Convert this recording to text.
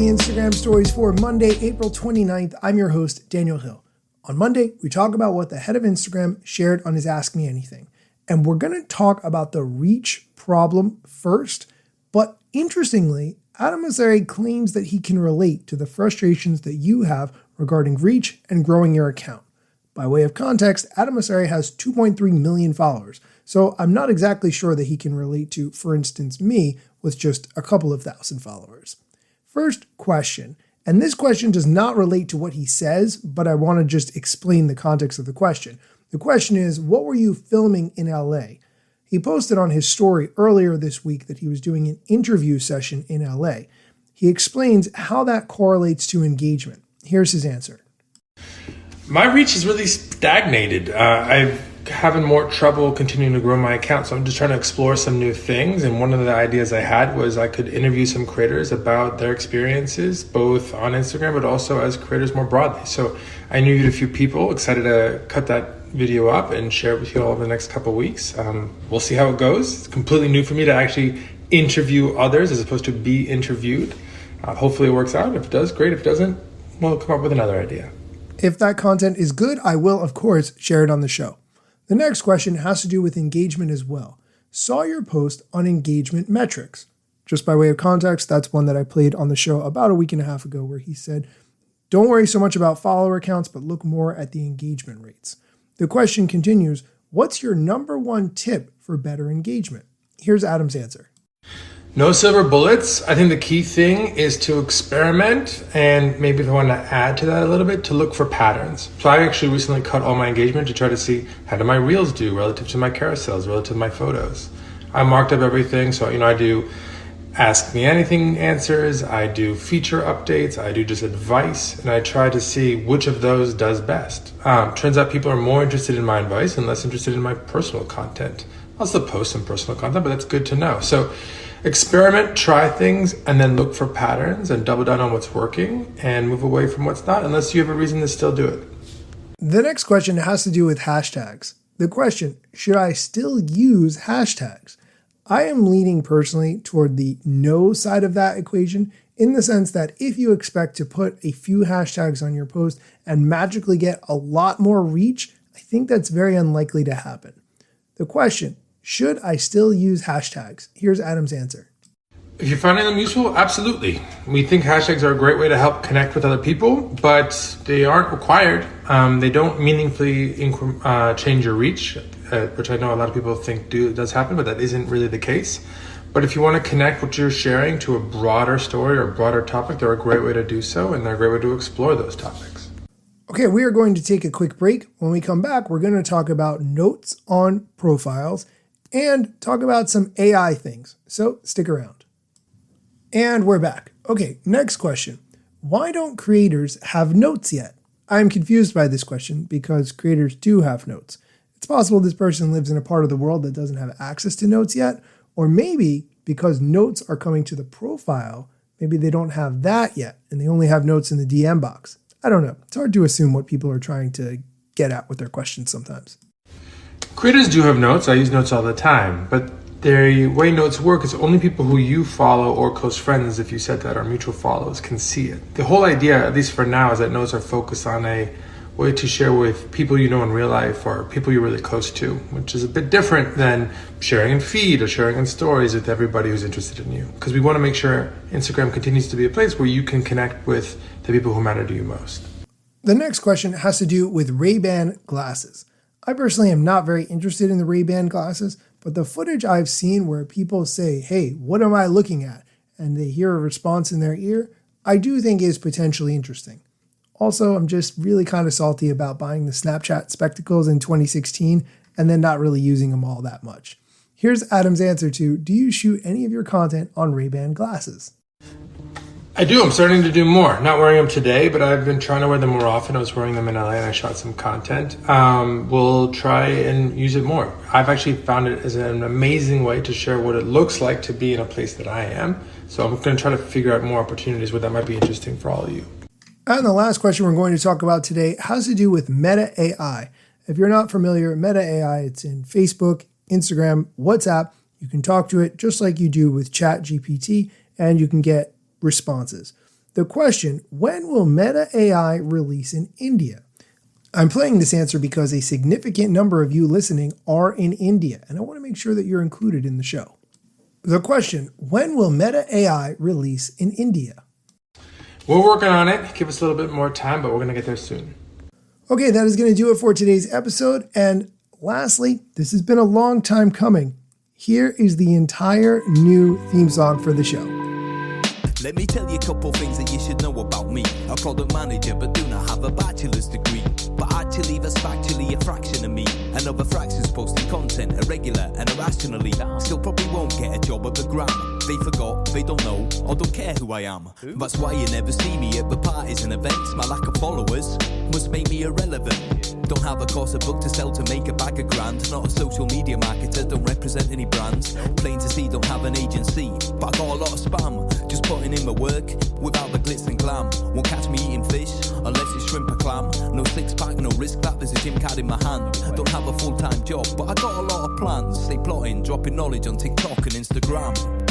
Daily Instagram Stories for Monday, April 29th. I'm your host, Daniel Hill. On Monday, we talk about what the head of Instagram shared on his Ask Me Anything. And we're going to talk about the reach problem first. But interestingly, Adam Mosseri claims that he can relate to the frustrations that you have regarding reach and growing your account. By way of context, Adam Mosseri has 2.3 million followers. So I'm not exactly sure that he can relate to, for instance, me with just a couple of thousand followers. First question, and this question does not relate to what he says, but I want to just explain the context of the question. The question is, what were you filming in LA? He posted on his story earlier this week that he was doing an interview session in LA. He explains how that correlates to engagement. Here's his answer. My reach is really stagnated. I'm having more trouble continuing to grow my account, so I'm just trying to explore some new things. And one of the ideas I had was I could interview some creators about their experiences, both on Instagram, but also as creators more broadly. So I interviewed a few people, excited to cut that video up and share it with you all over the next couple of weeks. We'll see how it goes. It's completely new for me to actually interview others as opposed to be interviewed. Hopefully it works out. If it does, great. If it doesn't, we'll come up with another idea. If that content is good, I will, of course, share it on the show. The next question has to do with engagement as well. Saw your post on engagement metrics. Just by way of context, that's one that I played on the show about a week and a half ago where he said, don't worry so much about follower counts, but look more at the engagement rates. The question continues, what's your number one tip for better engagement? Here's Adam's answer. No silver bullets. I think the key thing is to experiment, and maybe if I want to add to that a little bit, to look for patterns. So I actually recently cut all my engagement to try to see how do my reels do relative to my carousels, relative to my photos. I marked up everything. So, I do Ask Me Anything answers, I do feature updates, I do just advice, and I try to see which of those does best. Turns out people are more interested in my advice and less interested in my personal content. I'll still post some personal content, but that's good to know. So experiment, try things, and then look for patterns and double down on what's working and move away from what's not, unless you have a reason to still do it. The next question has to do with hashtags. The question, should I still use hashtags? I am leaning personally toward the no side of that equation in the sense that if you expect to put a few hashtags on your post and magically get a lot more reach, I think that's very unlikely to happen. The question, should I still use hashtags? Here's Adam's answer. If you're finding them useful, absolutely. We think hashtags are a great way to help connect with other people, but they aren't required. They don't meaningfully change your reach, which I know a lot of people think does happen, but that isn't really the case. But if you want to connect what you're sharing to a broader story or a broader topic, they're a great way to do so, and they're a great way to explore those topics. Okay, we are going to take a quick break. When we come back, we're going to talk about notes on profiles and talk about some AI things. So stick around. And we're back. Okay, next question. Why don't creators have notes yet? I'm confused by this question because creators do have notes. It's possible this person lives in a part of the world that doesn't have access to notes yet, or maybe because notes are coming to the profile, maybe they don't have that yet and they only have notes in the DM box. I don't know. It's hard to assume what people are trying to get at with their questions sometimes. Creators do have notes. I use notes all the time, but the way notes work is only people who you follow or close friends, if you said that, or mutual follows, can see it. The whole idea, at least for now, is that notes are focused on a way to share with people you know in real life or people you're really close to, which is a bit different than sharing in feed or sharing in stories with everybody who's interested in you. Because we want to make sure Instagram continues to be a place where you can connect with the people who matter to you most. The next question has to do with Ray-Ban glasses. I personally am not very interested in the Ray-Ban glasses, but the footage I've seen where people say, hey, what am I looking at? And they hear a response in their ear, I do think is potentially interesting. Also, I'm just really kind of salty about buying the Snapchat spectacles in 2016 and then not really using them all that much. Here's Adam's answer to, do you shoot any of your content on Ray-Ban glasses? I do. I'm starting to do more. Not wearing them today, but I've been trying to wear them more often. I was wearing them in LA and I shot some content. We'll try and use it more. I've actually found it as an amazing way to share what it looks like to be in a place that I am. So I'm going to try to figure out more opportunities where that might be interesting for all of you. And the last question we're going to talk about today has to do with Meta AI. If you're not familiar, Meta AI, it's in Facebook, Instagram, WhatsApp. You can talk to it just like you do with ChatGPT, and you can get responses. The question, when will Meta AI release in India? I'm playing this answer because a significant number of you listening are in India, and I want to make sure that you're included in the show. The question, when will Meta AI release in India? We're working on it. Give us a little bit more time, but we're going to get there soon. Okay, that is going to do it for today's episode. And lastly, this has been a long time coming. Here is the entire new theme song for the show. Let me tell you a couple things that you should know about me. A product manager, but do not have a bachelor's degree. But actually, that's factually a fraction of me. Another fraction's posting content irregular and irrationally. Still probably won't get a job at the Gram. They forgot, they don't know, or don't care who I am. That's why you never see me at the parties and events. My lack of followers must make me irrelevant. Don't have a course, a book to sell to make a bag of grand. Not a social media marketer, don't represent any brands. Plain to see, don't have an agency, but I got a lot of spam. Just putting in my work without the glitz and glam. Won't catch me eating fish unless it's shrimp or clam. No six pack, no risk that, there's a gym card in my hand. Don't have a full-time job, but I got a lot of plans. Stay plotting, dropping knowledge on TikTok and Instagram.